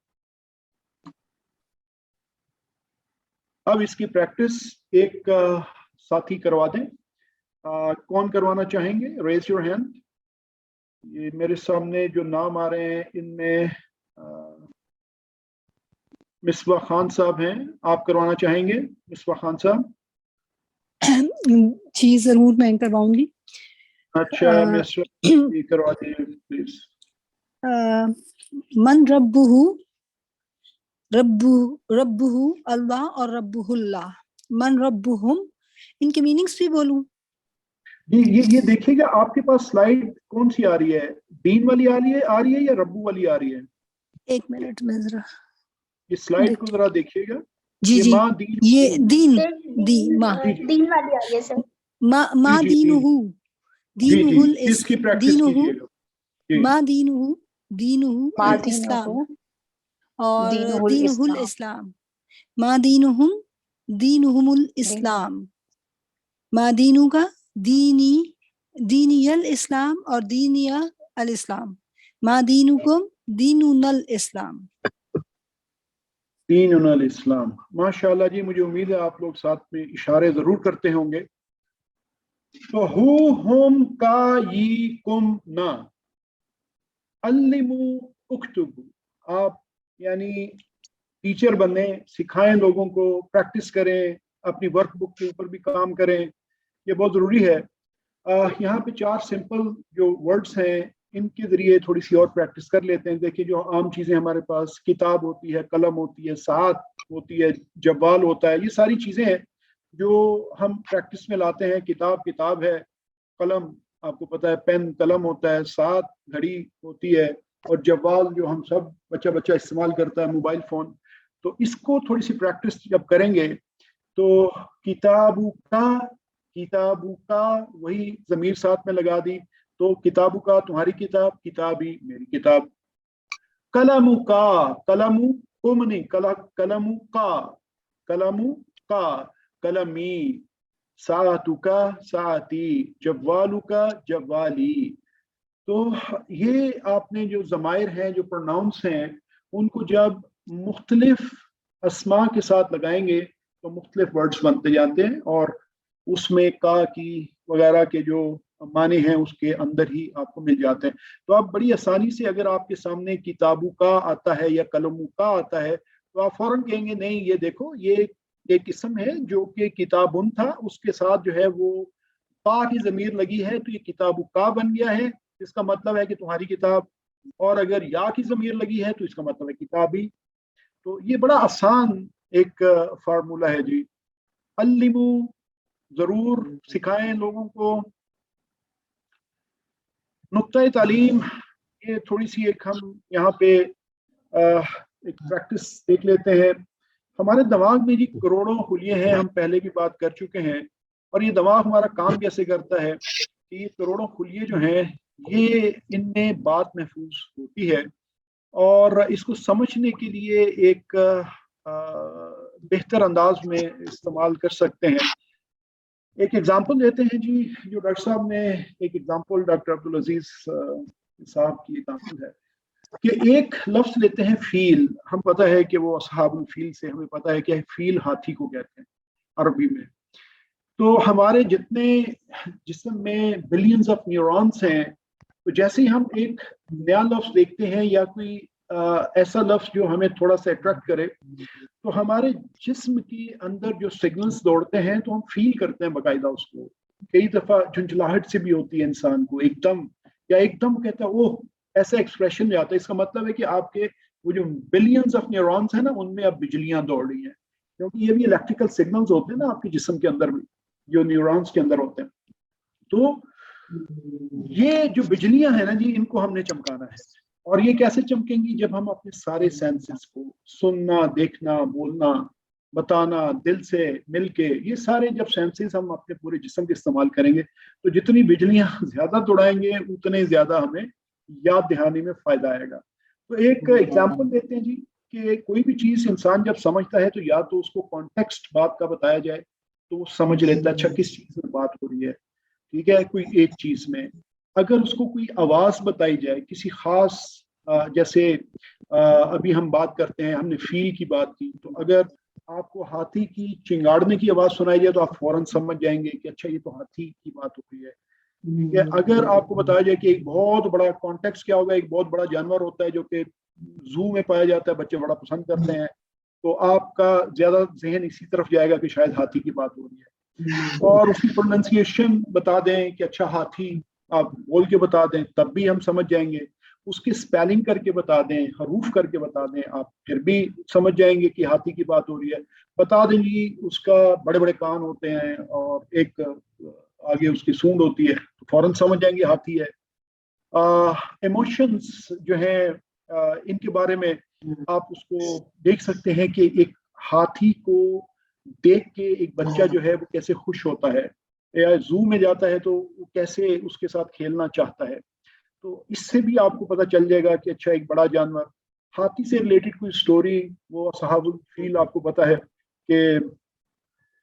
अब इसकी प्रैक्टिस एक साथी करवा दें। कौन करवाना चाहेंगे? Raise your hand. ये मेरे सामने जो नाम आ रहे हैं इनमें मिसबा खान साहब हैं, आप करवाना चाहेंगे? मिसबा खान साहब। जी जरूर, मैं करवाऊंगी। अच्छा मिसबा ये करवा दीजिए प्लीज। मन रब्बुहु, रब्बुहु अल्लाह और रब्बुहुल्लाह, मन रब्बुहुम, इनके मीनिंग्स भी बोलूं? ये देखिएगा आपके पास स्लाइड कौन सी आ रही है, दीन वाली आ रही है या रब्बू वाली आ रही है? एक मिनट में जरा ये स्लाइड को जरा देखिएगा। जी ये जी, माँ दीन, ये दीन, माँ दीन वाली आ रही है सर। माँ दीनुहु, दीनुहुल इसकी प्रैक्टिस दीनुहु, कीजिएगा। माँ दीनुहु, दीनुहु माँ अल इस्लाम दीनुहु और दीनुहुल दीनुहुल इस्लाम, इस्लाम, माँ दीनुहुम दीनुहुमुल इस्लाम, माँ दीनु का दीनी, दीनियल इस्लाम और दीनिया अल इस्लाम, माँ दीनुकुम दीनुनल इस्लाम। دین الاسلام. ماشاءاللہ جی, مجھے امید ہے آپ لوگ ساتھ میں اشارے ضرور کرتے ہوں گے. تو ہو ہم کا ی کم نا علمو اکتبو, آپ یعنی ٹیچر بنیں, سکھائیں لوگوں کو, پریکٹس کریں, اپنی ورک بک کے اوپر بھی کام کریں, یہ بہت ضروری ہے. یہاں پہ 4 سمپل جو ورڈز ہیں ان کے ذریعے تھوڑی سی اور پریکٹس کر لیتے ہیں. دیکھیے جو عام چیزیں ہمارے پاس, کتاب ہوتی ہے, قلم ہوتی ہے, ساعت ہوتی ہے, جوال ہوتا ہے, یہ ساری چیزیں ہیں جو ہم پریکٹس میں لاتے ہیں. کتاب ہے, قلم آپ کو پتہ ہے, پین قلم ہوتا ہے, ساعت گھڑی ہوتی ہے, اور جوال جو ہم سب بچہ استعمال کرتا ہے, موبائل فون. تو اس کو تھوڑی سی پریکٹس جب کریں گے تو کتابو کا وہی ضمیر ساتھ میں لگا دی, تو کتابو کا تمہاری کتاب, کتابی میری کتاب. قلمو کم نہیں, قلمو کا قلمی, ساعتو کا ساعتی, جوالو کا جوالی. تو یہ آپ نے جو ضمائر ہیں, جو پروناؤنس ہیں, ان کو جب مختلف اسماء کے ساتھ لگائیں گے تو مختلف ورڈز بنتے جاتے ہیں, اور اس میں کا کی وغیرہ کے جو معنی ہیں اس کے اندر ہی آپ کو مل جاتے ہیں. تو آپ بڑی آسانی سے, اگر آپ کے سامنے کتابو کا آتا ہے یا قلمو کا آتا ہے, تو آپ فوراً کہیں گے نہیں یہ دیکھو یہ ایک قسم ہے جو کہ کتابن تھا, اس کے ساتھ جو ہے وہ کا کی ضمیر لگی ہے, تو یہ کتابو کا بن گیا ہے, اس کا مطلب ہے کہ تمہاری کتاب. اور اگر یا کی ضمیر لگی ہے تو اس کا مطلب ہے کتابی. تو یہ بڑا آسان ایک فارمولہ ہے جی. علمو, ضرور سکھائیں لوگوں کو. نقطۂ تعلیم, یہ تھوڑی سی ایک ہم یہاں پہ ایک پریکٹس دیکھ لیتے ہیں. ہمارے دماغ میں جی کروڑوں خلیے ہیں, ہم پہلے بھی بات کر چکے ہیں. اور یہ دماغ ہمارا کام کیسے کرتا ہے کہ یہ کروڑوں خلیے جو ہیں یہ ان میں بات محفوظ ہوتی ہے, اور اس کو سمجھنے کے لیے ایک بہتر انداز میں استعمال کر سکتے ہیں. ایک ایگزامپل دیتے ہیں جی, جو ڈاکٹر صاحب نے ایک ایگزامپل, ڈاکٹر عبدالعزیز صاحب کی ایگزامپل ہے کہ ایک لفظ لیتے ہیں فیل. ہم پتہ ہے کہ وہ اصحاب الفیل سے ہمیں پتہ ہے کہ فیل ہاتھی کو کہتے ہیں عربی میں. تو ہمارے جتنے جسم میں بلینز آف نیورونس ہیں, تو جیسے ہی ہم ایک نیا لفظ دیکھتے ہیں یا کوئی ایسا لفظ جو ہمیں تھوڑا سا اٹریکٹ کرے, تو ہمارے جسم کے اندر جو سگنلز دوڑتے ہیں تو ہم فیل کرتے ہیں باقاعدہ اس کو. کئی دفعہ جھنجھلاہٹ سے بھی ہوتی ہے انسان کو, ایک دم کہتا ہے اوہ, ایسا ایکسپریشن جاتا ہے. اس کا مطلب ہے کہ آپ کے وہ جو بلینز آف نیورونس ہیں نا, ان میں اب بجلیاں دوڑ رہی ہیں, کیونکہ یہ بھی الیکٹریکل سگنلز ہوتے ہیں نا آپ کے جسم کے اندر بھی, جو نیورونس کے اندر ہوتے ہیں. تو یہ جو بجلیاں ہیں نا جی, ان کو ہم نے چمکانا ہے. اور یہ کیسے چمکیں گی؟ جب ہم اپنے سارے سینسز کو, سننا, دیکھنا, بولنا, بتانا, دل سے مل کے, یہ سارے جب سینسز ہم اپنے پورے جسم کے استعمال کریں گے تو جتنی بجلیاں زیادہ دوڑائیں گے اتنے زیادہ ہمیں یاد دہانی میں فائدہ آئے گا. تو ایک ایگزامپل دیتے ہیں جی کہ کوئی بھی چیز انسان جب سمجھتا ہے تو یا تو اس کو کانٹیکسٹ بات کا بتایا جائے تو وہ سمجھ لیتا ہے اچھا کس چیز میں بات ہو رہی ہے, ٹھیک ہے, کوئی ایک چیز میں. اگر اس کو کوئی آواز بتائی جائے کسی خاص, جیسے ابھی ہم بات کرتے ہیں, ہم نے فیل کی بات کی, تو اگر آپ کو ہاتھی کی چنگاڑنے کی آواز سنائی جائے تو آپ فوراً سمجھ جائیں گے کہ اچھا یہ تو ہاتھی کی بات ہو رہی ہے. ٹھیک ہے, اگر آپ کو بتایا جائے کہ ایک بہت بڑا کانٹیکسٹ کیا ہوگا, ایک بہت بڑا جانور ہوتا ہے جو کہ زو میں پایا جاتا ہے, بچے بڑا پسند کرتے ہیں, تو آپ کا زیادہ ذہن اسی طرف جائے گا کہ شاید ہاتھی کی بات ہو رہی ہے. اور اس کی پروننسیشن بتا دیں کہ اچھا ہاتھی, آپ بول کے بتا دیں تب بھی ہم سمجھ جائیں گے. اس کی اسپیلنگ کر کے بتا دیں, حروف کر کے بتا دیں, آپ پھر بھی سمجھ جائیں گے کہ ہاتھی کی بات ہو رہی ہے. بتا دیں جی اس کا بڑے بڑے کان ہوتے ہیں اور ایک آگے اس کی سونڈ ہوتی ہے, تو فوراً سمجھ جائیں گے ہاتھی ہے. ایموشنز جو ہیں ان کے بارے میں آپ اس کو دیکھ سکتے ہیں کہ ایک ہاتھی کو دیکھ کے ایک بچہ جو ہے وہ کیسے خوش ہوتا ہے, یا زو میں جاتا ہے تو وہ کیسے اس کے ساتھ کھیلنا چاہتا ہے. تو اس سے بھی آپ کو پتہ چل جائے گا کہ اچھا ایک بڑا جانور, ہاتھی سے ریلیٹڈ کوئی سٹوری, وہ اصحاب الفیل آپ کو پتہ ہے کہ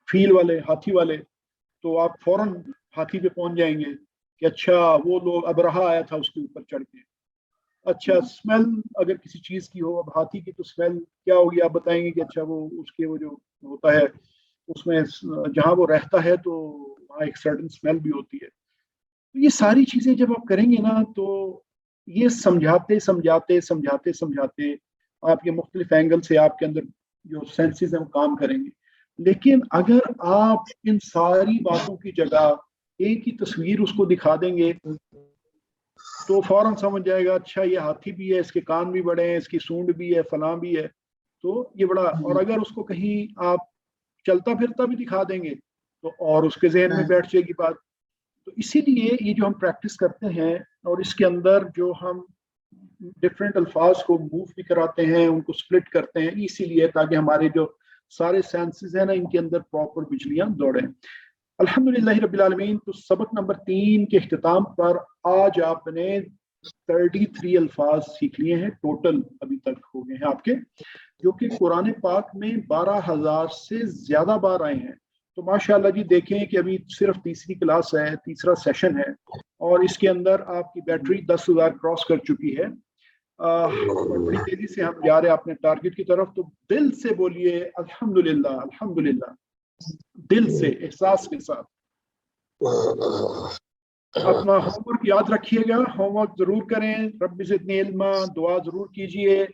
فیل والے, ہاتھی والے, تو آپ فوراً ہاتھی پہ پہنچ جائیں گے کہ اچھا وہ لوگ ابرہا آیا تھا اس کے اوپر چڑھ کے, अच्छा स्मेल अगर किसी चीज की हो, अब हाथी की तो स्मेल क्या होगी आप बताएंगे कि अच्छा वो उसके वो जो होता है उसमें जहाँ वो रहता है तो वहाँ एक सर्टन स्मेल भी होती है। तो ये सारी चीजें जब आप करेंगे ना तो ये समझाते समझाते समझाते समझाते आपके मुख्तलिफ एंगल से आपके अंदर जो सेंसेस हैं वो काम करेंगे। लेकिन अगर आप इन सारी बातों की जगह एक ही तस्वीर उसको दिखा देंगे तो फौरन समझ जाएगा अच्छा ये हाथी भी है, इसके कान भी बड़े हैं, इसकी सूंड भी है, फलां भी है, तो ये बड़ा। और अगर उसको कहीं आप चलता फिरता भी दिखा देंगे तो और उसके जहन में बैठ जाएगी बात। तो इसीलिए ये जो हम प्रैक्टिस करते हैं और इसके अंदर जो हम डिफरेंट अल्फाज को मूव भी कराते हैं, उनको स्प्लिट करते हैं, इसीलिए ताकि हमारे जो सारे सेंसेस हैं ना इनके अंदर प्रॉपर बिजलियां दौड़ें। अल्हम्दुलिल्लाह रब्बिल आलमीन। तो सबक नंबर 3 के इख्तिताम पर आज आपने 33 अल्फाज सीख लिए हैं टोटल, अभी तक हो गए हैं आपके, जो कि कुरान पाक में 12,000 से ज्यादा बार आए हैं। तो माशाअल्लाह जी देखें कि अभी सिर्फ तीसरी क्लास है, तीसरा सेशन है और इसके अंदर आपकी बैटरी 10,000 क्रॉस कर चुकी है। और बड़ी तेजी से हम जा रहे हैं अपने टारगेट की तरफ। तो दिल से बोलिए अल्हम्दुलिल्लाह अल्हम्दुलिल्लाह, दिल से एहसास के साथ। अपना होमवर्क याद रखिएगा, होमवर्क जरूर करें, रब्बि ज़िदनी इल्मा, दुआ जरूर कीजिए,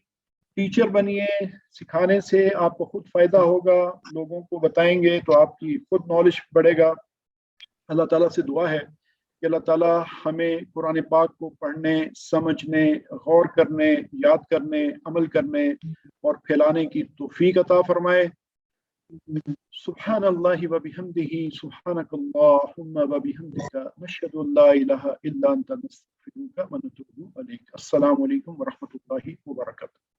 टीचर बनिए, सिखाने से आपको खुद फायदा होगा, लोगों को बताएंगे तो आपकी खुद नॉलेज बढ़ेगा। अल्लाह ताला से दुआ है कि अल्लाह ताला हमें कुरान पाक को पढ़ने, समझने, गौर करने, याद करने, अमल करने और फैलाने की तौफीक अता फरमाए। सुब्हानल्लाहि व बिहम्दिही, सुब्हानकल्लाहुम्मा व बिहम्दिका, नशहदु अन ला इलाहा इल्ला अंता, नस्तगफिरुका व नतूबु इलैक। अस्सलामु अलैकुम व रहमतुल्लाहि व बरकातुहू।